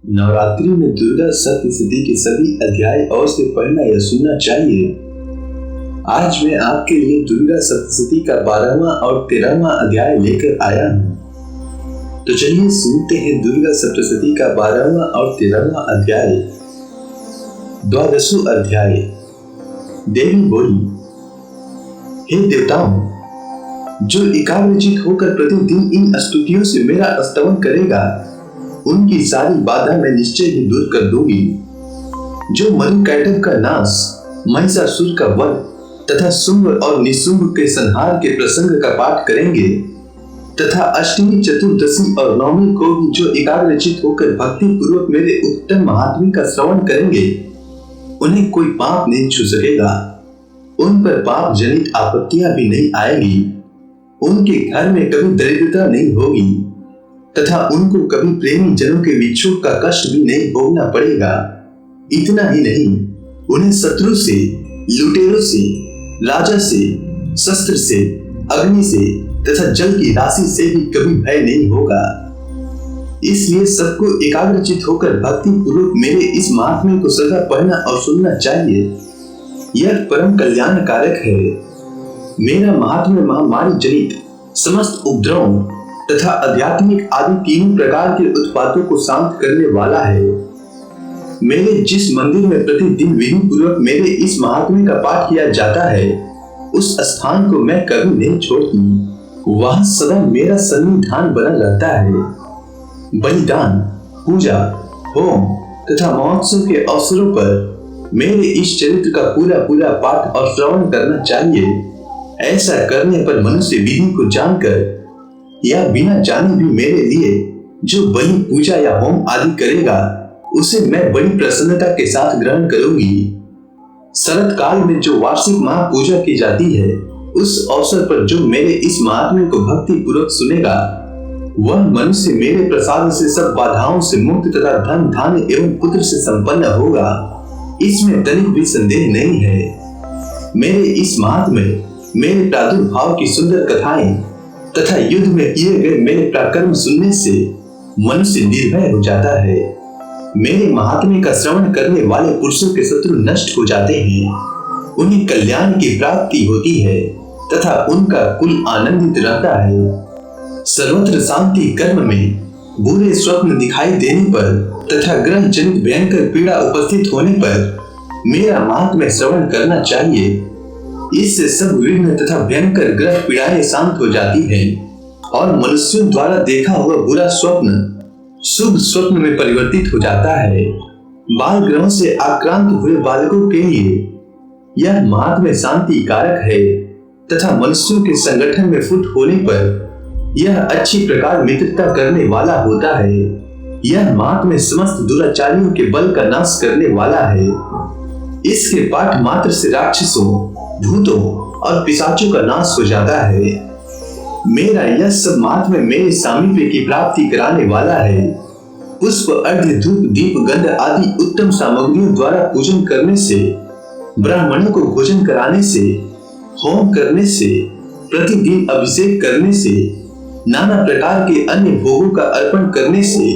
नवरात्रि में दुर्गा सप्तशती के सभी अध्याय अवश्य पढ़ना या सुनना चाहिए। आज मैं आपके लिए दुर्गा सप्तशती का 12वां और 13वां अध्याय लेकर आया हूँ। तो चलिए सुनते हैं दुर्गा सप्तशती का 12वां और 13वां अध्याय। द्वादशो अध्याय। देवी बोली, हे देवताओं, जो एकाग्रचित होकर प्रतिदिन इन स्तुतियों से मेरा स्तवन करेगा, उनकी सारी बाधा मैं निश्चय ही दूर कर दूंगी। जो मधुकैटभ का नाश, महिषासुर का वध तथा शुंभ और निशुंभ के संहार के प्रसंग का पाठ करेंगे तथा अष्टमी, चतुर्दशी और नवमी को भी जो एकाग्रचित होकर भक्ति पूर्वक मेरे उत्तम महात्म्य का श्रवण करेंगे, उन्हें कोई पाप नहीं छू सकेगा। उन पर पाप जनित आपत्तियां भी नहीं आएगी। उनके घर में कभी दरिद्रता नहीं होगी तथा उनको कभी प्रेमी जनों के विक्षोभ का कष्ट भी नहीं भोगना पड़ेगा। इतना ही नहीं, उन्हें शत्रु से, लुटेरों से, राजा से, शस्त्र से, अग्नि से तथा जल की राशि से भी कभी भय नहीं होगा। इसलिए सबको एकाग्रचित होकर भक्ति पूर्वक मेरे इस महात्म्य को सदा पढ़ना और सुनना चाहिए। यह परम कल्याण कारक है। मेरा महात्म्य महामारी जनित समस्त उपद्रवों तथा आध्यात्मिक आदि तीनों प्रकार के उत्पातों को शांत करने वाला है। मेरे जिस मंदिर में प्रतिदिन विधि पूर्वक मेरे इस महात्म्य का पाठ किया जाता है, उस स्थान को मैं कभी नहीं छोड़ती। वहां सदा मेरा सन्निधान बना रहता है। बलिदान, पूजा, होम तथा महोत्सव के अवसरों पर मेरे इस चरित्र का पूरा पाठ और श्रवण करना चाहिए। ऐसा करने पर मनुष्य विधि को जानकर या बिना जाने भी मेरे लिए जो बलि, पूजा या होम आदि करेगा, उसे मैं बड़ी प्रसन्नता के साथ ग्रहण करूंगी। शरत काल में जो वार्षिक महापूजा की जाती है, उस अवसर पर जो मेरे इस महात्म्य को भक्ति पूर्वक सुनेगा, वह मनुष्य मेरे प्रसाद से सब बाधाओं से मुक्त तथा धन, धान्य एवं पुत्र से संपन्न होगा। इसमें तनिक भी संदेह नहीं है। मेरे इस महात्म्य, मेरे प्रादुर्भाव की सुंदर कथाएं तथा युद्ध में किए गए मेरे पराक्रम सुनने से मनुष्य निर्भय हो जाता है। मेरे महात्म्य का श्रवण करने वाले पुरुषों के शत्रु नष्ट हो जाते हैं। उन्हें कल्याण की प्राप्ति होती है तथा उनका कुल आनंदित रहता है। सर्वत्र शांति कर्म में बुरे स्वप्न दिखाई देने पर तथा ग्रह जनित भयंकर पीड़ा उपस्थित होने पर मेरा महात्म्य श्रवण करना चाहिए। इससे सब विघ्न तथा भयंकर ग्रह पीड़ाएं शांत हो जाती हैं और मनुष्यों द्वारा देखा हुआ बुरा स्वप्न शुभ स्वप्न में परिवर्तित हो जाता है। बाल ग्रहों से आक्रांत हुए बालकों के लिए यह महात्म्य शांति कारक है तथा मनुष्यों के संगठन में फुट होने पर यह अच्छी प्रकार मित्रता करने वाला होता है। यह महात्म्य समस्त दुराचारियों के बल का नाश करने वाला है। इसके पाठ मात्र से राक्षसों, भूतों और पिशाचों का नाश हो जाता है। मेरा यह सब महात्म्य मेरे सामीप्य की प्राप्ति कराने वाला है। पुष्प, अर्घ्य, धूप, दीप, गंध आदि उत्तम सामग्रियों द्वारा पूजन करने से, ब्राह्मणों को भोजन कराने से, होम करने से, प्रतिदिन अभिषेक करने से, नाना प्रकार के अन्य भोगों का अर्पण करने से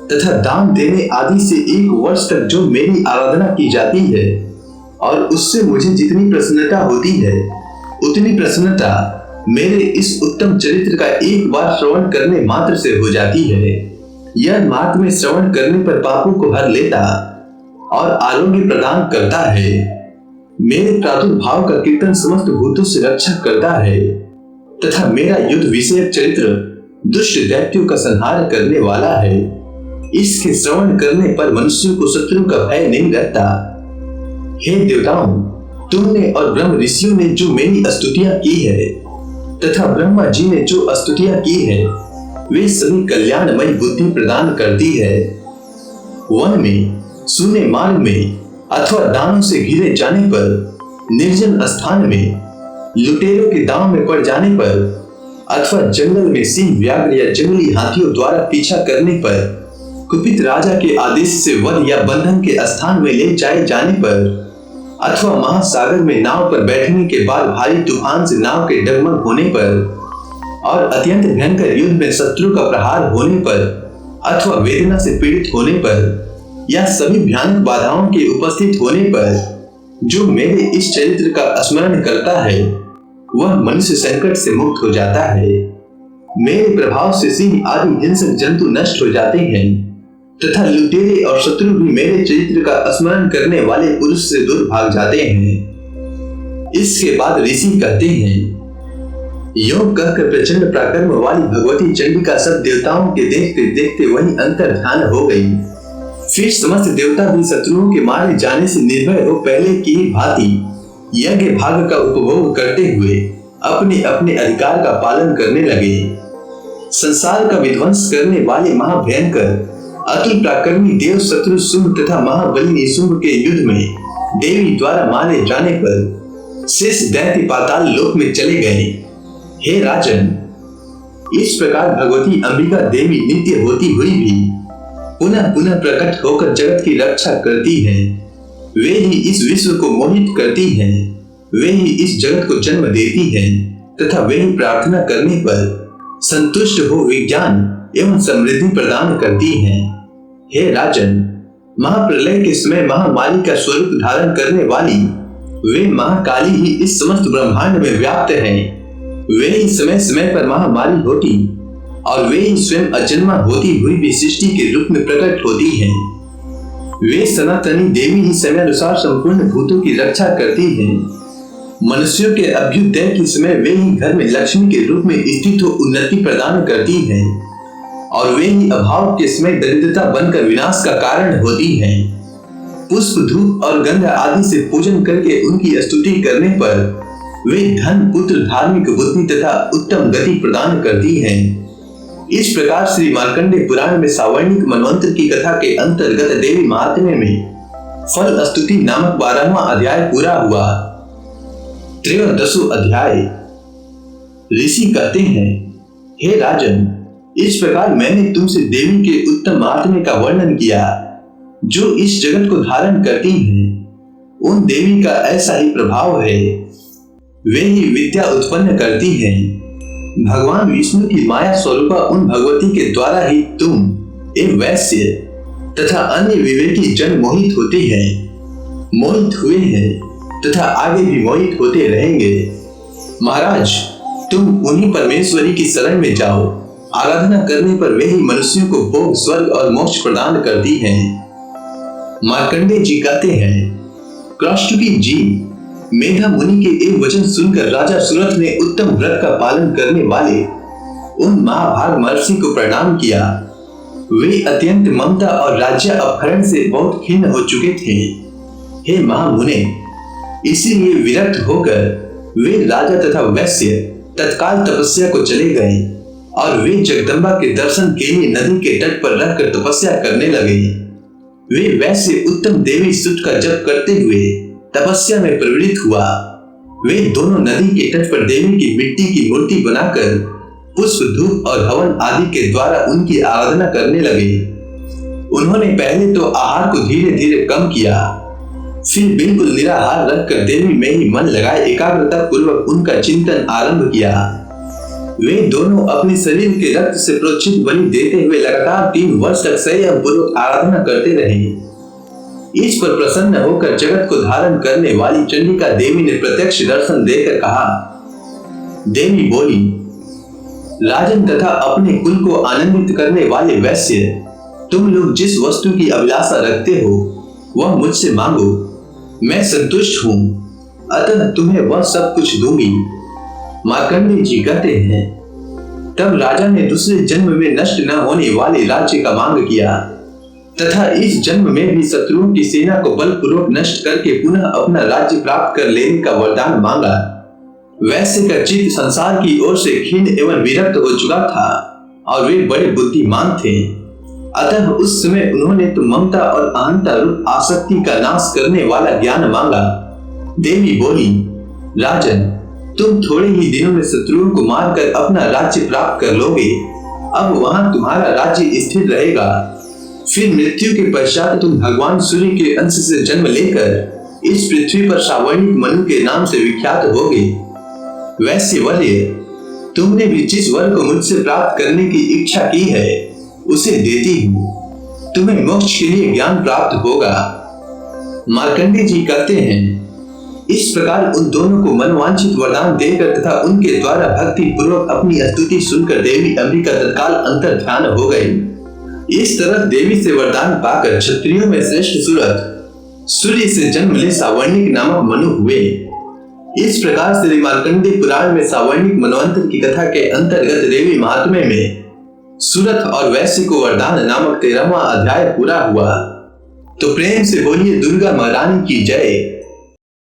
तथा दान देने आदि से 1 वर्ष तक जो मेरी आराधना की जाती है और उससे मुझे जितनी प्रसन्नता होती है, उतनी प्रसन्नता मेरे इस उत्तम चरित्र का एक बार श्रवण करने मात्र से हो जाती है। यह महात्म्य श्रवण करने पर पापों को हर लेता और आरोग्य प्रदान करता है। मेरे प्रादुर्भाव का कीर्तन समस्त भूतों से रक्षा करता है तथा मेरा युद्ध विषयक चरित्र दुष्ट दैत्यों का संहार करने वाला है। इसके श्रवण करने पर मनुष्यों को शत्रु का भय नहीं रहता। हे देवताओं, तुमने और ब्रह्म ऋषियों ने जो मेरी स्तुतियां की है तथा ब्रह्मा जी ने जो स्तुतियां की है, वे सभी कल्याणमय बुद्धि प्रदान करती है। वन में, शून्य मार्ग में अथवा दानों से घिरे जाने पर, निर्जन स्थान में, लुटेरों के दांव में पड़ जाने पर अथवा जंगल में सिंह, व्याघ्र या जंगली हाथियों द्वारा पीछा करने पर, कुपित राजा के आदेश से वध या बंधन के स्थान में ले जाए जाने पर अथवा महासागर में नाव पर बैठने के बाद भारी तूफान से नाव के डगमग होने पर और अत्यंत भयंकर युद्ध में शत्रु का प्रहार होने पर अथवा वेदना से पीड़ित होने पर या सभी भयानक बाधाओं के उपस्थित होने पर जो मेरे इस चरित्र का स्मरण करता है वह मनुष्य संकट से मुक्त हो जाता है। मेरे प्रभाव से सिंह आदि हिंसक जंतु नष्ट हो जाते हैं तथा लुटेरे और शत्रु भी मेरे चरित्र का स्मरण करने वाले पुरुष से दूर भाग जाते हैं। इसके बाद ऋषि कहते हैं, योग कहकर प्रचंड पराक्रम वाली भगवती चंडिका सब देवताओं के देखते देखते वहीं अंतर्ध्यान हो गई। फिर समस्त देवता भी शत्रुओं के मारे जाने से निर्भय हो पहले की भांति यज्ञ भाग का उपभोग करते हुए अपने अपने अधिकार का पालन करने लगे। संसार का विध्वंस करने वाले महाभयंकर अति पराक्रमी देव शत्रु शुंभ तथा महाबली निशुंभ के युद्ध में देवी द्वारा मारे जाने पर शेष दैत्य पाताल लोक में चले गए। हे राजन, इस प्रकार भगवती अंबिका देवी नित्य होती हुई भी पुनः पुनः प्रकट होकर जगत की रक्षा करती है। वे ही इस विश्व को मोहित करती हैं, वे ही इस जगत को जन्म देती हैं तथा वे ही प्रार्थना करने पर संतुष्ट हो विज्ञान एवं समृद्धि प्रदान करती हैं। हे राजन, महाप्रलय के समय महामारी का स्वरूप धारण करने वाली वे महाकाली ही इस समस्त ब्रह्मांड में व्याप्त हैं। वे ही समय समय पर महामारी होती और वे ही स्वयं अजन्मा होती हुई भी सृष्टि के रूप में प्रकट होती हैं। वे सनातनी देवी ही समय अनुसार संपूर्ण भूतों की रक्षा करती हैं। मनुष्यों के अभ्युदय के समय वे ही घर में लक्ष्मी के रूप में स्थित हो उन्नति प्रदान करती हैं और वे ही अभाव के समय दरिद्रता बनकर विनाश का कारण होती हैं। पुष्प, धूप और गंध आदि से पूजन करके उनकी स्तुति करने पर वे धन, पुत्र, धार्मिक बुद्धि तथा उत्तम गति प्रदान करती हैं। इस प्रकार श्री मार्कंडेय पुराण में सावर्णिक मनवंतर की कथा के अंतर्गत देवी महात्म्य में फल स्तुति नामक 12वां अध्याय पूरा हुआ। 13वां अध्याय। ऋषि कहते हैं, हे राजन, इस प्रकार मैंने तुमसे देवी के उत्तम महात्म्य का वर्णन किया जो इस जगत को धारण करती हैं। उन देवी का ऐसा ही प्रभाव है, वे ही विद्या उत्पन्न करती हैं। भगवान विष्णु की माया स्वरूपा उन भगवती के द्वारा ही तुम एक वैश्य तथा अन्य विवेकी जन मोहित होते हैं, मोहित हुए हैं तथा आगे भी मोहित होते रहेंगे। महाराज, तुम उन्हीं परमेश्वरी की शरण में जाओ। आराधना करने पर वे ही मनुष्यों को भोग, स्वर्ग और मोक्ष प्रदान करती हैं। मार्कंडेय जी कहते हैं, काष्टकी जी, मेधा मुनि के एक वचन सुनकर राजा सुरथ ने उत्तम व्रत का पालन करने वाले उन महाभाग महर्षि को प्रणाम किया। वे अत्यंत ममता और राज्य अपहरण से बहुत खिन्न हो चुके थे। हे महामुने, इसीलिए विरक्त होकर वे राजा तथा वैश्य तत्काल तपस्या को चले गए और वे जगदम्बा के दर्शन के लिए नदी के तट पर रहकर तपस्या करने लगे। वे वैसे उत्तम देवी स्तुति का जप करते हुए तपस्या में प्रवृत्त हुआ। वे दोनों नदी के तट पर देवी की मिट्टी की मूर्ति बनाकर पुष्प, धूप और हवन आदि के द्वारा उनकी आराधना करने लगे। उन्होंने पहले तो आहार को धीरे धीरे कम किया, फिर बिल्कुल निराहार रखकर देवी में ही मन लगाए एकाग्रता पूर्वक उनका चिंतन आरंभ किया। वे दोनों अपने शरीर के रक्त से प्रोक्षित बलि देते हुए लगातार 3 वर्ष तक संयम पूर्वक आराधना करते रहे। इस पर प्रसन्न होकर जगत को धारण करने वाली चंडिका देवी ने प्रत्यक्ष दर्शन देकर कहा। देवी बोली, राजन तथा अपने कुल को आनंदित करने वाले वैश्य, तुम लोग जिस वस्तु की अभिलाषा रखते हो वह मुझसे मांगो, मैं संतुष्ट हूँ, अतः तुम्हें वह सब कुछ दूंगी। मार्कंडेय जी कहते हैं, तब राजा ने दूसरे जन्म में नष्ट न होने वाले राज्य का मांग किया तथा इस जन्म में भी शत्रुओं की सेना को बलपूर्वक नष्ट करके पुनः अपना राज्य प्राप्त कर लेने का वरदान मांगा। वैश्य का चित्त संसार की ओर से खीन एवं विरक्त हो चुका था और वे बड़े बुद्धिमान थे, अतः उस समय उन्होंने तो ममता और अहंता रूप आसक्ति का नाश करने वाला ज्ञान मांगा। देवी बोली, राजन, तुम थोड़े ही दिनों में शत्रुओं को मारकर अपना राज्य प्राप्त कर लोगे। अब वहां तुम्हारा राज्य स्थिर रहेगा। फिर मृत्यु के पश्चात तुम भगवान सूर्य के अंश से जन्म लेकर इस पृथ्वी पर सावर्णिक मनु के नाम से विख्यात होगे। वैश्य वर्य, तुमने भी जिस वर को मुझसे प्राप्त करने की इच्छा की है उसे देती हूँ, तुम्हें मोक्ष के लिए ज्ञान प्राप्त होगा। मार्कंडेय जी कहते हैं, इस प्रकार उन दोनों को मनवांछित वरदान देकर तथा उनके द्वारा भक्ति पूर्वक अपनी स्तुति सुनकर देवी अंबिका तत्काल अंतर ध्यान हो गई। इस तरह देवी से वरदान पाकर क्षत्रियों में श्रेष्ठ सूरत सूर्य से जन्म ले सावर्णिक नामक मनु हुए। इस प्रकार श्री मार्कंडेय पुराण में सावर्णिक मनवंतर की कथा के अंतर्गत देवी महात्म्य में सूरत और वैश्य को वरदान नामक 13वां अध्याय पूरा हुआ। तो प्रेम से बोलिए दुर्गा महारानी की जय।